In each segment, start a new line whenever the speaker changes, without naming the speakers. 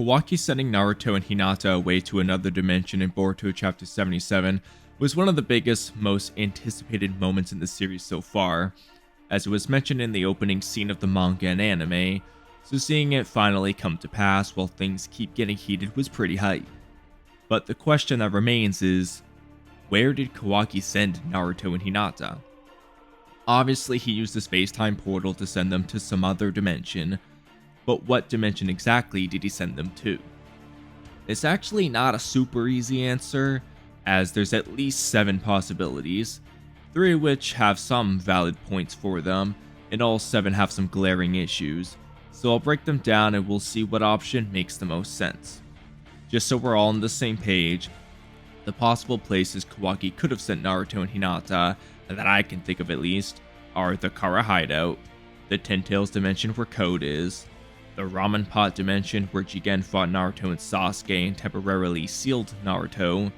Kawaki sending Naruto and Hinata away to another dimension in Boruto Chapter 77 was one of the biggest, most anticipated moments in the series so far, as it was mentioned in the opening scene of the manga and anime, so seeing it finally come to pass while things keep getting heated was pretty hype. But the question that remains is, where did Kawaki send Naruto and Hinata? Obviously he used the space-time portal to send them to some other dimension, but what dimension exactly did he send them to? It's actually not a super easy answer, as there's at least 7 possibilities, 3 of which have some valid points for them, and all 7 have some glaring issues, so I'll break them down and we'll see what option makes the most sense. Just so we're all on the same page, the possible places Kawaki could have sent Naruto and Hinata, and that I can think of at least, are the Kara Hideout, the Ten Tails dimension where Code is, the Ramen Pot dimension where Jigen fought Naruto and Sasuke and temporarily sealed Naruto,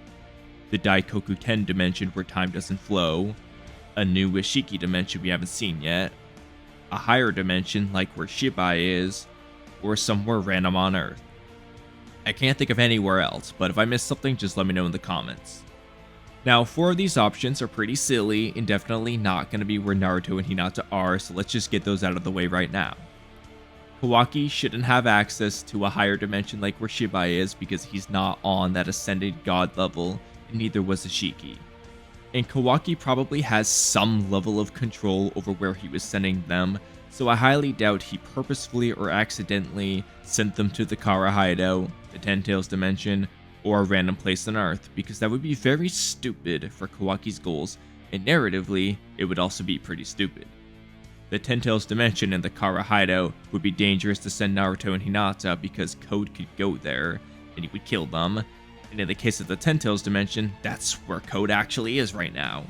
the Daikokuten dimension where time doesn't flow, a new Ishiki dimension we haven't seen yet, a higher dimension like where Shibai is, or somewhere random on Earth. I can't think of anywhere else, but if I missed something, just let me know in the comments. Now, 4 of these options are pretty silly and definitely not going to be where Naruto and Hinata are, so let's just get those out of the way right now. Kawaki shouldn't have access to a higher dimension like where Shibai is because he's not on that ascended god level, and neither was Ishiki. And Kawaki probably has some level of control over where he was sending them, so I highly doubt he purposefully or accidentally sent them to the Kara Hideout, the Ten Tails dimension, or a random place on Earth, because that would be very stupid for Kawaki's goals, and narratively, it would also be pretty stupid. The Ten Tails dimension and the Kara Hideout would be dangerous to send Naruto and Hinata because Code could go there, and he would kill them, and in the case of the Ten Tails dimension, that's where Code actually is right now.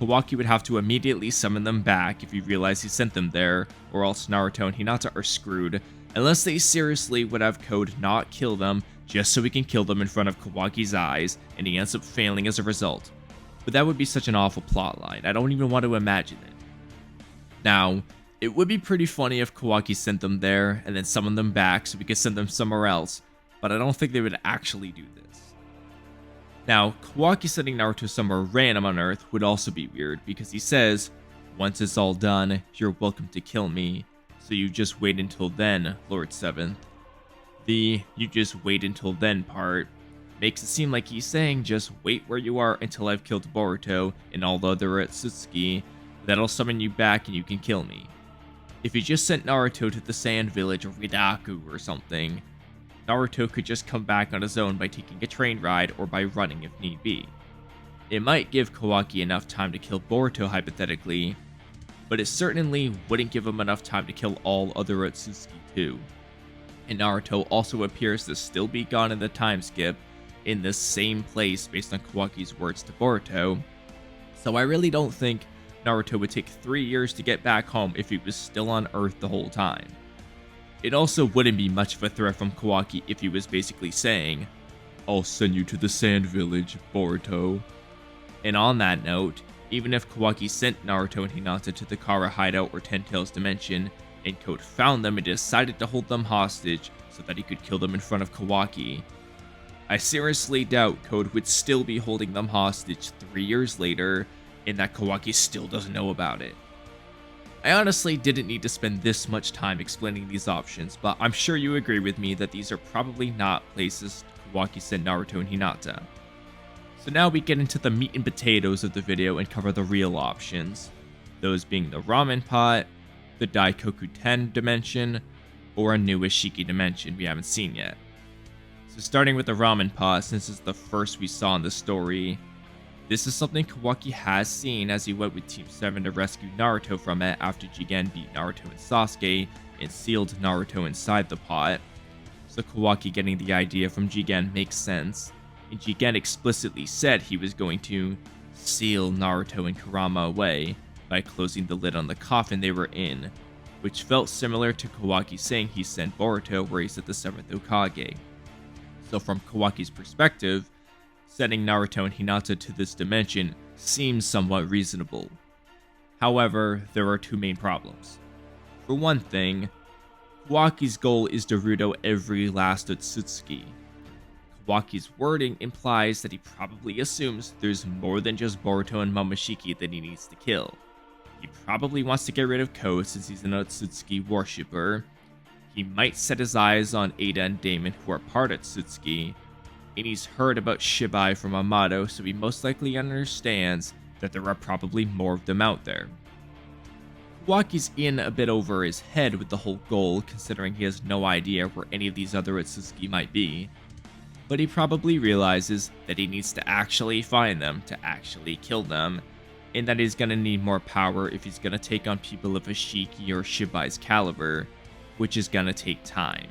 Kawaki would have to immediately summon them back if he realized he sent them there, or else Naruto and Hinata are screwed, unless they seriously would have Code not kill them just so he can kill them in front of Kawaki's eyes, and he ends up failing as a result. But that would be such an awful plotline, I don't even want to imagine it. Now, it would be pretty funny if Kawaki sent them there and then summoned them back so we could send them somewhere else, but I don't think they would actually do this. Now, Kawaki sending Naruto somewhere random on Earth would also be weird because he says, "Once it's all done, you're welcome to kill me, so you just wait until then, Lord Seventh." The "you just wait until then" part makes it seem like he's saying just wait where you are until I've killed Boruto and all the other Otsutsuki, that'll summon you back and you can kill me. If he just sent Naruto to the Sand Village or Ridaku or something, Naruto could just come back on his own by taking a train ride or by running if need be. It might give Kawaki enough time to kill Boruto hypothetically, but it certainly wouldn't give him enough time to kill all other Otsutsuki too. And Naruto also appears to still be gone in the time skip, in the same place based on Kawaki's words to Boruto, so I really don't think Naruto would take 3 years to get back home if he was still on Earth the whole time. It also wouldn't be much of a threat from Kawaki if he was basically saying, "I'll send you to the Sand Village, Boruto." And on that note, even if Kawaki sent Naruto and Hinata to the Kara Hideout or Ten Tails dimension, and Code found them and decided to hold them hostage so that he could kill them in front of Kawaki, I seriously doubt Code would still be holding them hostage 3 years later, and that Kawaki still doesn't know about it. I honestly didn't need to spend this much time explaining these options, but I'm sure you agree with me that these are probably not places Kawaki sent Naruto and Hinata. So now we get into the meat and potatoes of the video and cover the real options, those being the Ramen Pot, the Daikokuten dimension, or a new Ishiki dimension we haven't seen yet. So starting with the Ramen Pot, since it's the first we saw in the story, this is something Kawaki has seen as he went with Team 7 to rescue Naruto from it after Jigen beat Naruto and Sasuke and sealed Naruto inside the pot. So Kawaki getting the idea from Jigen makes sense, and Jigen explicitly said he was going to seal Naruto and Kurama away by closing the lid on the coffin they were in, which felt similar to Kawaki saying he sent Boruto where he's at the 7th Hokage. So from Kawaki's perspective, sending Naruto and Hinata to this dimension seems somewhat reasonable. However, there are 2 main problems. For one thing, Kawaki's goal is to root out every last Otsutsuki. Kawaki's wording implies that he probably assumes there's more than just Boruto and Momoshiki that he needs to kill. He probably wants to get rid of Ko since he's an Otsutsuki worshipper. He might set his eyes on Eida and Daemon, who are part Otsutsuki, and he's heard about Shibai from Amado, so he most likely understands that there are probably more of them out there. Kawaki's in a bit over his head with the whole goal, considering he has no idea where any of these other Otsutsuki might be, but he probably realizes that he needs to actually find them to actually kill them, and that he's gonna need more power if he's gonna take on people of Ashiki or Shibai's caliber, which is gonna take time.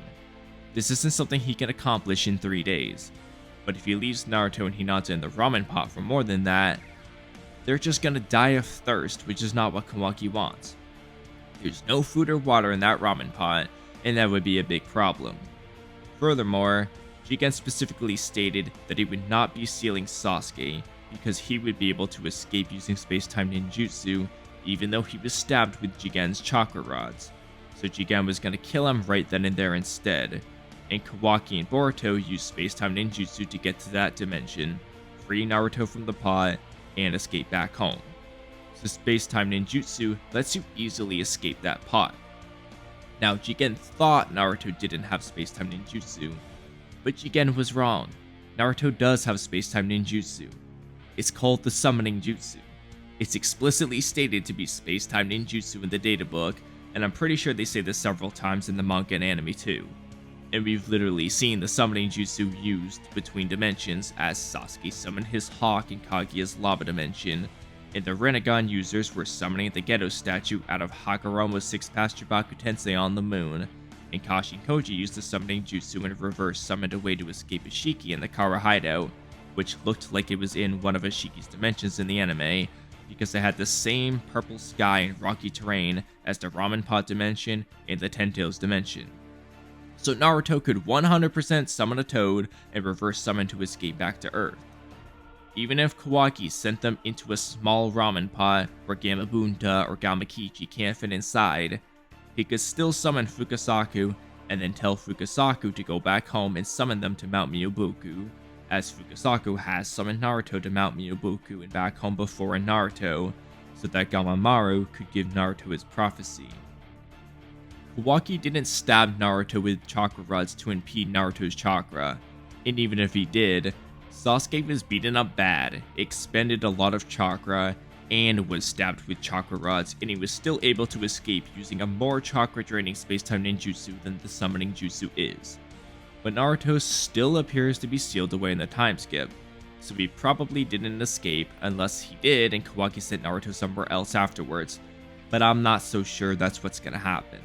This isn't something he can accomplish in 3 days, but if he leaves Naruto and Hinata in the ramen pot for more than that, they're just gonna die of thirst, which is not what Kawaki wants. There's no food or water in that ramen pot, and that would be a big problem. Furthermore, Jigen specifically stated that he would not be sealing Sasuke because he would be able to escape using space-time ninjutsu even though he was stabbed with Jigen's chakra rods. So Jigen was going to kill him right then and there instead, and Kawaki and Boruto used space-time ninjutsu to get to that dimension, free Naruto from the pot, and escape back home. So space-time ninjutsu lets you easily escape that pot. Now Jigen thought Naruto didn't have space-time ninjutsu, but Jigen was wrong. Naruto does have space-time ninjutsu. It's called the summoning jutsu. It's explicitly stated to be space-time ninjutsu in the databook, and I'm pretty sure they say this several times in the manga and anime too. And we've literally seen the summoning jutsu used between dimensions, as Sasuke summoned his hawk in Kaguya's lava dimension, and the Rinnegan users were summoning the Geto statue out of Hagoromo's 6-pass Chibaku Tensei on the moon, and Kashi and Koji used the summoning jutsu and reverse summoned a way to escape Ashiki in the Kara hideout, which looked like it was in one of Ashiki's dimensions in the anime, because it had the same purple sky and rocky terrain as the Ramen Pot dimension and the Tento's dimension. So Naruto could 100% summon a toad and reverse summon to escape back to Earth. Even if Kawaki sent them into a small ramen pot where Gamabunta or Gamakichi can't fit inside, he could still summon Fukasaku and then tell Fukasaku to go back home and summon them to Mount Myoboku, as Fukasaku has summoned Naruto to Mount Myoboku and back home before in Naruto, so that Gamamaru could give Naruto his prophecy. Kawaki didn't stab Naruto with chakra rods to impede Naruto's chakra, and even if he did, Sasuke was beaten up bad, expended a lot of chakra, and was stabbed with chakra rods, and he was still able to escape using a more chakra draining space-time ninjutsu than the summoning jutsu is. But Naruto still appears to be sealed away in the time skip, so he probably didn't escape unless he did and Kawaki sent Naruto somewhere else afterwards, but I'm not so sure that's what's gonna happen.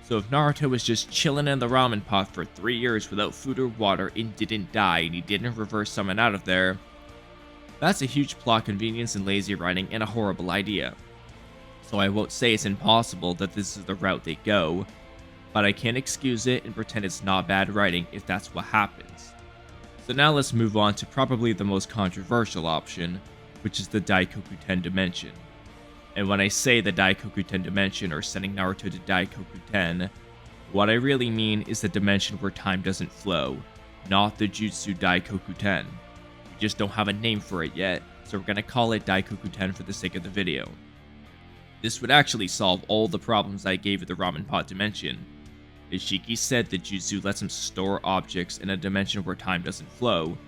So if Naruto was just chilling in the ramen pot for 3 years without food or water and didn't die and he didn't reverse summon out of there, that's a huge plot convenience and lazy writing and a horrible idea. So I won't say it's impossible that this is the route they go, but I can't excuse it and pretend it's not bad writing if that's what happens. So now let's move on to probably the most controversial option, which is the Daikokuten dimension. And when I say the Daikokuten dimension or sending Naruto to Daikokuten, what I really mean is the dimension where time doesn't flow, not the Jutsu Daikokuten. We just don't have a name for it yet, so we're gonna call it Daikokuten for the sake of the video. This would actually solve all the problems I gave with the ramen pot dimension. Ishiki said the jutsu lets him store objects in a dimension where time doesn't flow,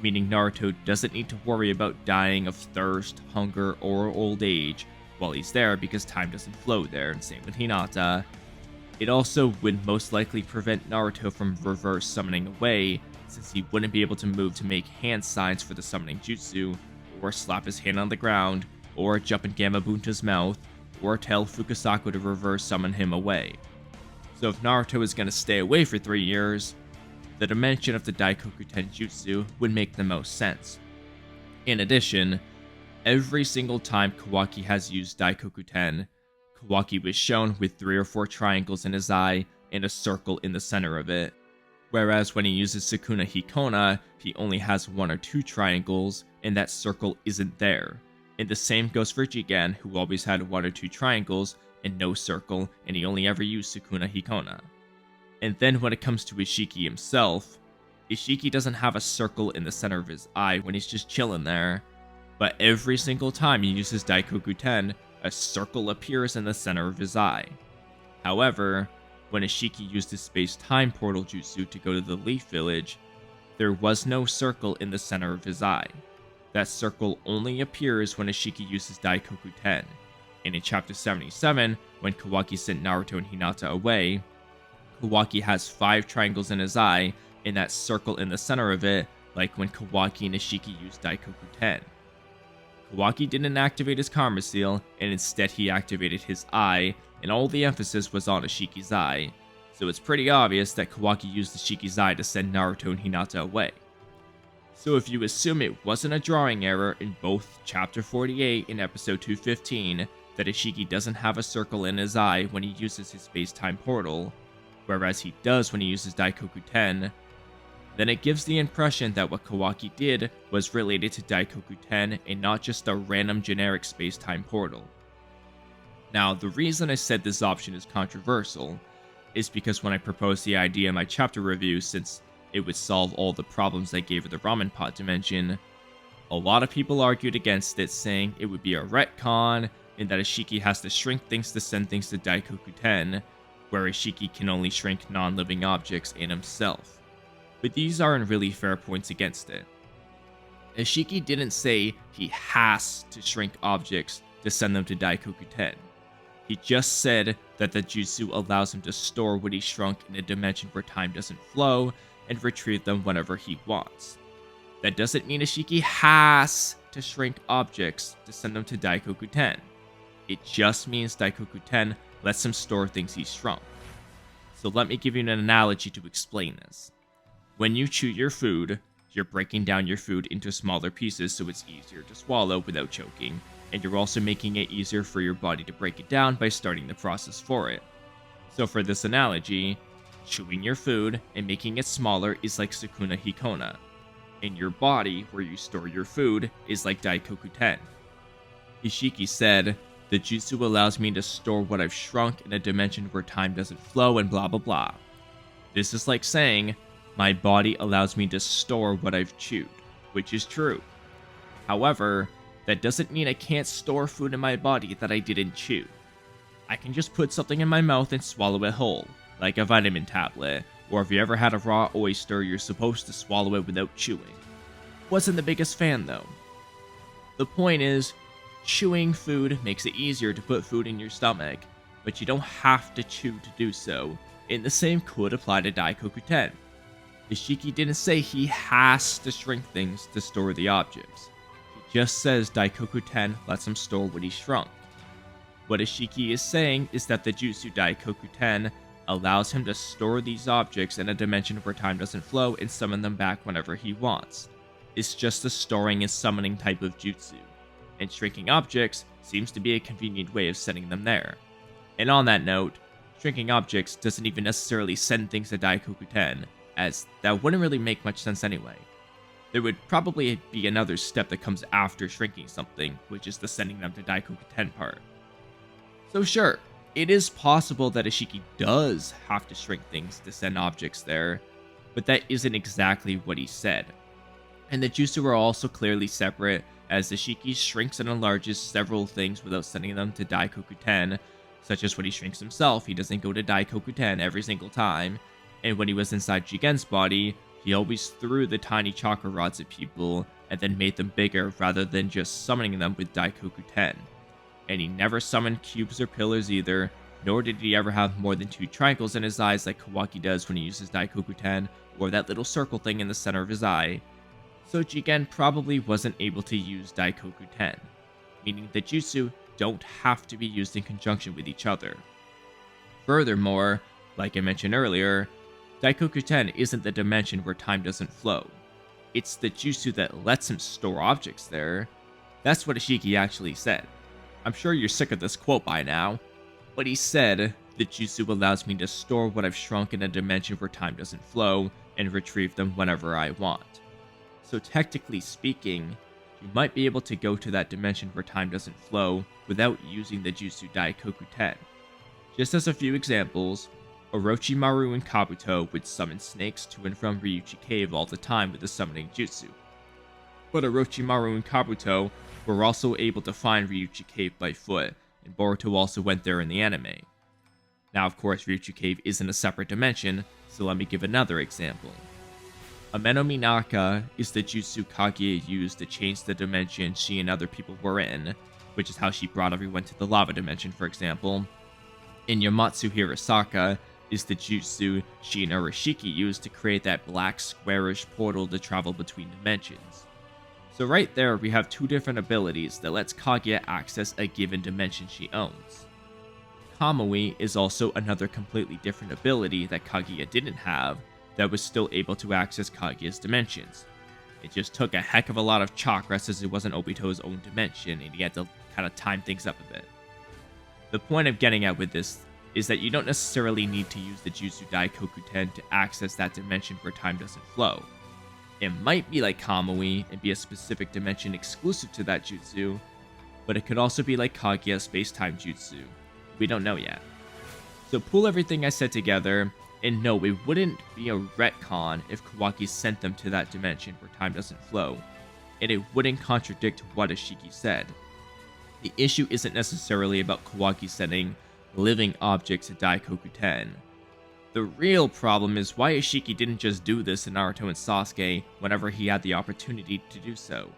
meaning Naruto doesn't need to worry about dying of thirst, hunger, or old age while he's there because time doesn't flow there, and same with Hinata. It also would most likely prevent Naruto from reverse summoning away, since he wouldn't be able to move to make hand signs for the summoning jutsu, or slap his hand on the ground, or jump in Gamabunta's mouth, or tell Fukasaku to reverse summon him away. So if Naruto is going to stay away for 3 years, the dimension of the Daikokuten jutsu would make the most sense. In addition, every single time Kawaki has used Daikokuten, Kawaki was shown with 3 or 4 triangles in his eye and a circle in the center of it, whereas when he uses Sukuna Hikona, he only has 1 or 2 triangles and that circle isn't there. And the same goes for Jigen, who always had 1 or 2 triangles, and no circle, and he only ever used Sukuna Hikona. And then when it comes to Ishiki himself, Ishiki doesn't have a circle in the center of his eye when he's just chilling there, but every single time he uses Daikokuten, a circle appears in the center of his eye. However, when Ishiki used his space-time portal jutsu to go to the Leaf Village, there was no circle in the center of his eye. That circle only appears when Ishiki uses Daikokuten. And in Chapter 77, when Kawaki sent Naruto and Hinata away, Kawaki has 5 triangles in his eye, and that circle in the center of it, like when Kawaki and Ishiki used Daikokuten. Kawaki didn't activate his Karma Seal, and instead he activated his eye, and all the emphasis was on Ishiki's eye, so it's pretty obvious that Kawaki used Ishiki's eye to send Naruto and Hinata away. So if you assume it wasn't a drawing error in both Chapter 48 and Episode 215, that Ishiki doesn't have a circle in his eye when he uses his space-time portal, whereas he does when he uses Daikokuten, then it gives the impression that what Kawaki did was related to Daikokuten and not just a random generic space-time portal. Now, the reason I said this option is controversial is because when I proposed the idea in my chapter review, since it would solve all the problems I gave of the ramen pot dimension, a lot of people argued against it, saying it would be a retcon and that Ishiki has to shrink things to send things to Daikokuten, where Ishiki can only shrink non-living objects and himself. But these aren't really fair points against it. Ishiki didn't say he has to shrink objects to send them to Daikokuten. He just said that the jutsu allows him to store what he shrunk in a dimension where time doesn't flow and retrieve them whenever he wants. That doesn't mean Ishiki has to shrink objects to send them to Daikokuten. It just means Daikokuten lets him store things he shrunk. So let me give you an analogy to explain this. When you chew your food, you're breaking down your food into smaller pieces so it's easier to swallow without choking, and you're also making it easier for your body to break it down by starting the process for it. So for this analogy, chewing your food and making it smaller is like Sukuna Hikona, and your body, where you store your food, is like Daikokuten. Ishiki said, "The jutsu allows me to store what I've shrunk in a dimension where time doesn't flow and blah blah blah." This is like saying, my body allows me to store what I've chewed, which is true. However, that doesn't mean I can't store food in my body that I didn't chew. I can just put something in my mouth and swallow it whole, like a vitamin tablet, or if you ever had a raw oyster, you're supposed to swallow it without chewing. Wasn't the biggest fan though. The point is, chewing food makes it easier to put food in your stomach, but you don't have to chew to do so, and the same could apply to Daikokuten. Ishiki didn't say he has to shrink things to store the objects. He just says Daikokuten lets him store what he shrunk. What Ishiki is saying is that the jutsu Daikokuten allows him to store these objects in a dimension where time doesn't flow and summon them back whenever he wants. It's just a storing and summoning type of jutsu, and shrinking objects seems to be a convenient way of sending them there. And on that note, shrinking objects doesn't even necessarily send things to Daikokuten, as that wouldn't really make much sense anyway. There would probably be another step that comes after shrinking something, which is the sending them to Daikokuten part. So sure, it is possible that Ishiki does have to shrink things to send objects there, but that isn't exactly what he said. And the jutsu are also clearly separate, as Ishiki shrinks and enlarges several things without sending them to Daikokuten, such as when he shrinks himself, he doesn't go to Daikokuten every single time, and when he was inside Jigen's body, he always threw the tiny chakra rods at people and then made them bigger rather than just summoning them with Daikokuten. And he never summoned cubes or pillars either, nor did he ever have more than 2 triangles in his eyes like Kawaki does when he uses Daikokuten, or that little circle thing in the center of his eye. So Jigen probably wasn't able to use Daikokuten, meaning the jutsu don't have to be used in conjunction with each other. Furthermore, like I mentioned earlier, Daikokuten isn't the dimension where time doesn't flow. It's the jutsu that lets him store objects there. That's what Ishiki actually said. I'm sure you're sick of this quote by now, but he said, "The jutsu allows me to store what I've shrunk in a dimension where time doesn't flow and retrieve them whenever I want." So technically speaking, you might be able to go to that dimension where time doesn't flow without using the jutsu Daikokuten, Just as a few examples, Orochimaru and Kabuto would summon snakes to and from Ryuchi Cave all the time with the summoning jutsu. But Orochimaru and Kabuto were also able to find Ryuchi Cave by foot, and Boruto also went there in the anime. Now, of course, Ryuchi Cave isn't a separate dimension, so let me give another example. Ameno Minaka is the jutsu Kaguya used to change the dimension she and other people were in, which is how she brought everyone to the lava dimension, for example. And Yamatsu Hirasaka is the jutsu she and Urashiki used to create that black squarish portal to travel between dimensions. So right there, we have two different abilities that lets Kaguya access a given dimension she owns. Kamui is also another completely different ability that Kaguya didn't have, that was still able to access Kaguya's dimensions. It just took a heck of a lot of chakra since it wasn't Obito's own dimension and he had to kind of time things up a bit. The point of getting at with this is that you don't necessarily need to use the Jutsu Daikokuten to access that dimension where time doesn't flow. It might be like Kamui and be a specific dimension exclusive to that jutsu, but it could also be like Kaguya's space-time jutsu. We don't know yet. So pull everything I said together, and no, it wouldn't be a retcon if Kawaki sent them to that dimension where time doesn't flow, and it wouldn't contradict what Ishiki said. The issue isn't necessarily about Kawaki sending living objects to Daikokuten. The real problem is why Ishiki didn't just do this in Naruto and Sasuke whenever he had the opportunity to do so.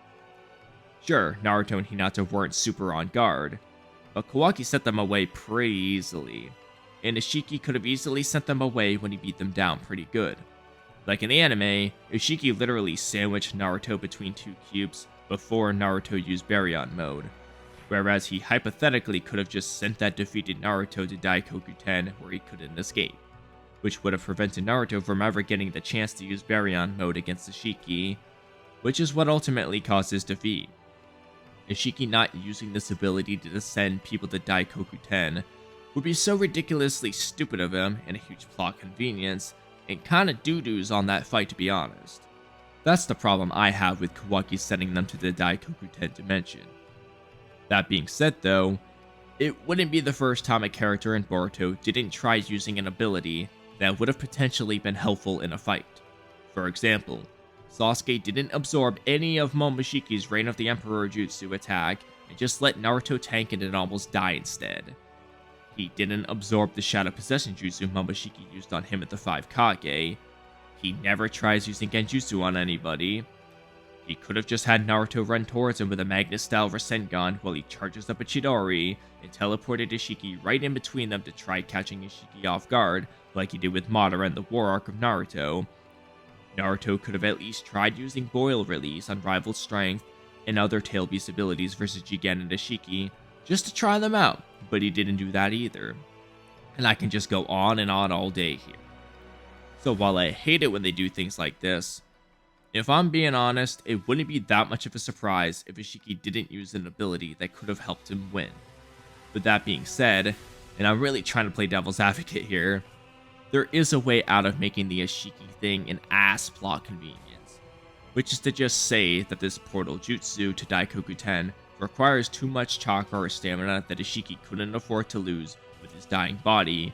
Sure, Naruto and Hinata weren't super on guard, but Kawaki sent them away pretty easily, and Ishiki could have easily sent them away when he beat them down pretty good. Like in the anime, Ishiki literally sandwiched Naruto between two cubes before Naruto used Baryon mode, whereas he hypothetically could have just sent that defeated Naruto to Daikokuten where he couldn't escape, which would have prevented Naruto from ever getting the chance to use Baryon mode against Ishiki, which is what ultimately caused his defeat. Ishiki not using this ability to send people to Daikokuten would be so ridiculously stupid of him and a huge plot convenience, and kinda doo-doos on that fight, to be honest. That's the problem I have with Kawaki sending them to the Daikokuten dimension. That being said though, it wouldn't be the first time a character in Boruto didn't try using an ability that would have potentially been helpful in a fight. For example, Sasuke didn't absorb any of Momoshiki's Reign of the Emperor jutsu attack and just let Naruto tank it and almost die instead. He didn't absorb the Shadow Possession jutsu Momoshiki used on him at the 5 Kage. He never tries using Genjutsu on anybody. He could have just had Naruto run towards him with a Magnus-style Rasengan while he charges up a Chidori and teleported Ishiki right in between them to try catching Ishiki off guard like he did with Madara in the War Arc of Naruto. Naruto could have at least tried using Boil Release, Unrivaled Strength, and other Tail Beast abilities versus Jigen and Ishiki just to try them out, but he didn't do that either. And I can just go on and on all day here. So while I hate it when they do things like this, if I'm being honest, it wouldn't be that much of a surprise if Ishiki didn't use an ability that could have helped him win. But that being said, and I'm really trying to play devil's advocate here, there is a way out of making the Ishiki thing an ass plot convenience, which is to just say that this portal jutsu to Daikokuten requires too much chakra or stamina that Ishiki couldn't afford to lose with his dying body,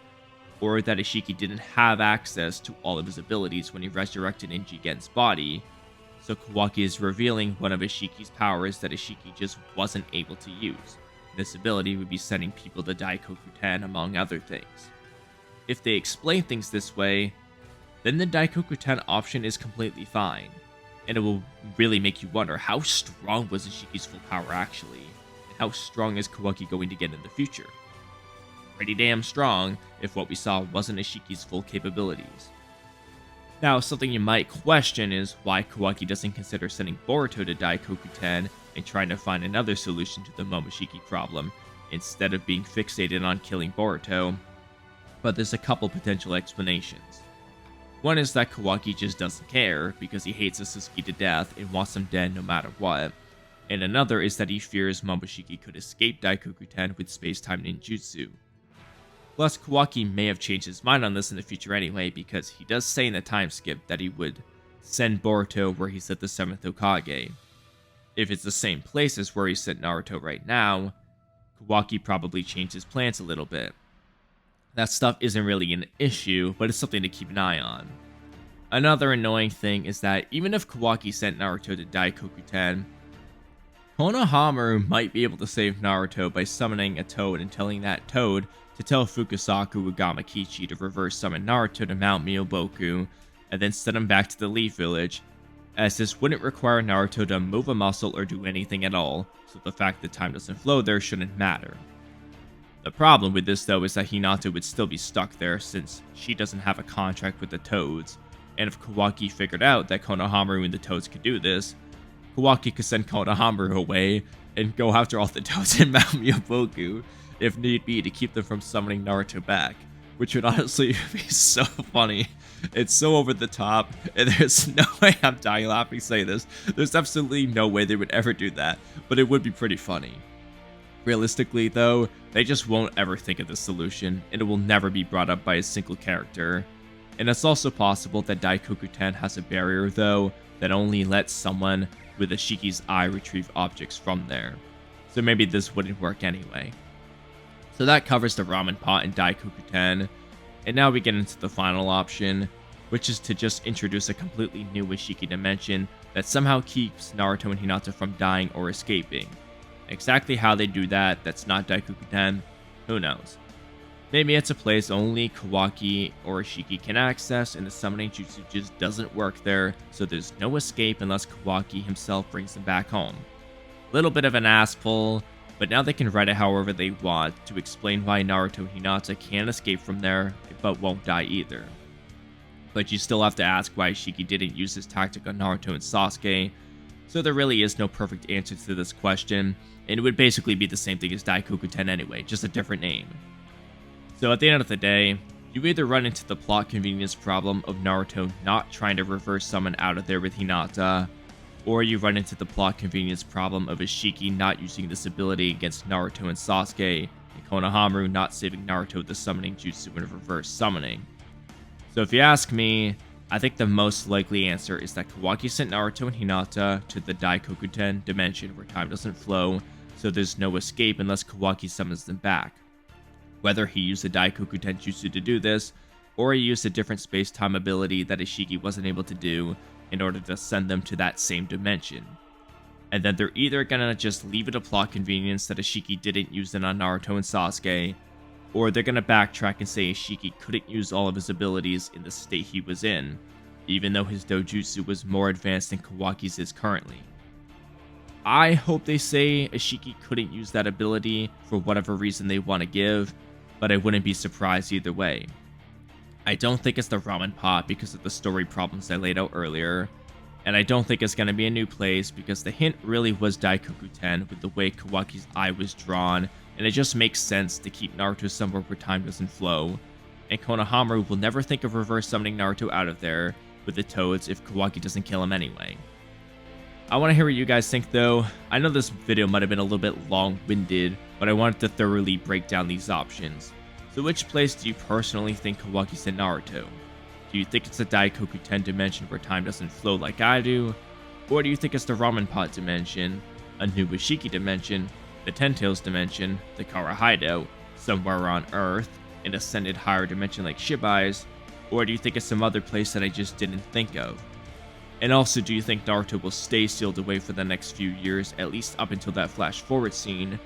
or that Ishiki didn't have access to all of his abilities when he resurrected in Jigen's body, so Kawaki is revealing one of Ishiki's powers that Ishiki just wasn't able to use. This ability would be sending people to Daikokuten, among other things. If they explain things this way, then the Daikokuten option is completely fine, and it will really make you wonder how strong was Ishiki's full power actually, and how strong is Kawaki going to get in the future. Pretty damn strong if what we saw wasn't Ishiki's full capabilities. Now, something you might question is why Kawaki doesn't consider sending Boruto to Daikokuten and trying to find another solution to the Momoshiki problem, instead of being fixated on killing Boruto, but there's a couple potential explanations. One is that Kawaki just doesn't care because he hates Otsutsuki to death and wants him dead no matter what, and another is that he fears Momoshiki could escape Daikokuten with space-time ninjutsu. Plus, Kawaki may have changed his mind on this in the future anyway, because he does say in the time skip that he would send Boruto where he sent the 7th Hokage. If it's the same place as where he sent Naruto right now, Kawaki probably changed his plans a little bit. That stuff isn't really an issue, but it's something to keep an eye on. Another annoying thing is that even if Kawaki sent Naruto to Daikokuten, Konohamaru might be able to save Naruto by summoning a toad and telling that toad to tell Fukasaku Ugamakichi to reverse summon Naruto to Mount Miyoboku and then send him back to the Leaf Village, as this wouldn't require Naruto to move a muscle or do anything at all, so the fact that time doesn't flow there shouldn't matter. The problem with this though is that Hinata would still be stuck there since she doesn't have a contract with the Toads, and if Kawaki figured out that Konohamaru and the Toads could do this, Kawaki could send Konohamaru away and go after all the Toads in Mount Miyoboku if need be to keep them from summoning Naruto back, which would honestly be so funny. It's so over the top, and there's no way I'm dying laughing saying this. There's absolutely no way they would ever do that, but it would be pretty funny. Realistically though, they just won't ever think of this solution, and it will never be brought up by a single character. And it's also possible that Daikokuten has a barrier though, that only lets someone with a Shiki's eye retrieve objects from there. So maybe this wouldn't work anyway. So that covers the ramen pot in Daikokuten, and now we get into the final option, which is to just introduce a completely new Ishiki dimension that somehow keeps Naruto and Hinata from dying or escaping. Exactly how they do that, that's not Daikokuten, who knows. Maybe it's a place only Kawaki or Ishiki can access, and the summoning jutsu just doesn't work there, so there's no escape unless Kawaki himself brings them back home. Little bit of an ass pull, but now they can write it however they want to explain why Naruto and Hinata can't escape from there, but won't die either. But you still have to ask why Ishiki didn't use his tactic on Naruto and Sasuke, so there really is no perfect answer to this question, and it would basically be the same thing as Daikokuten anyway, just a different name. So at the end of the day, you either run into the plot convenience problem of Naruto not trying to reverse summon out of there with Hinata, or you run into the plot convenience problem of Ishiki not using this ability against Naruto and Sasuke, and Konohamaru not saving Naruto with the summoning jutsu and reverse summoning. So if you ask me, I think the most likely answer is that Kawaki sent Naruto and Hinata to the Daikokuten dimension where time doesn't flow, so there's no escape unless Kawaki summons them back. Whether he used the Daikokuten jutsu to do this, or he used a different space-time ability that Ishiki wasn't able to do in order to send them to that same dimension. And then they're either gonna just leave it a plot convenience that Ishiki didn't use it on Naruto and Sasuke, or they're gonna backtrack and say Ishiki couldn't use all of his abilities in the state he was in, even though his dojutsu was more advanced than Kawaki's is currently. I hope they say Ishiki couldn't use that ability for whatever reason they want to give, but I wouldn't be surprised either way. I don't think it's the ramen pot because of the story problems I laid out earlier, and I don't think it's going to be a new place because the hint really was Daikokuten with the way Kawaki's eye was drawn, and it just makes sense to keep Naruto somewhere where time doesn't flow, and Konohamaru will never think of reverse summoning Naruto out of there with the Toads if Kawaki doesn't kill him anyway. I want to hear what you guys think though. I know this video might have been a little bit long-winded, but I wanted to thoroughly break down these options. So which place do you personally think Kawaki sent Naruto? Do you think it's the Daikokuten dimension where time doesn't flow like I do? Or do you think it's the Ramen Pot dimension, a new Ishiki dimension, the Ten Tails dimension, the Kara Hideout, somewhere on Earth, an ascended higher dimension like Shibai's? Or do you think it's some other place that I just didn't think of? And also, do you think Naruto will stay sealed away for the next few years, at least up until that flash forward scene?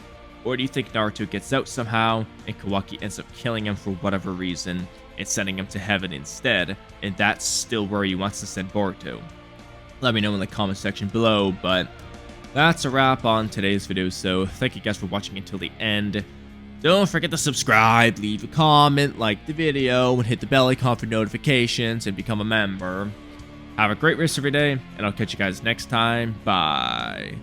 Or do you think Naruto gets out somehow, and Kawaki ends up killing him for whatever reason, and sending him to heaven instead, and that's still where he wants to send Boruto? Let me know in the comment section below, but that's a wrap on today's video, so thank you guys for watching until the end. Don't forget to subscribe, leave a comment, like the video, and hit the bell icon for notifications, and become a member. Have a great rest of your day, and I'll catch you guys next time. Bye.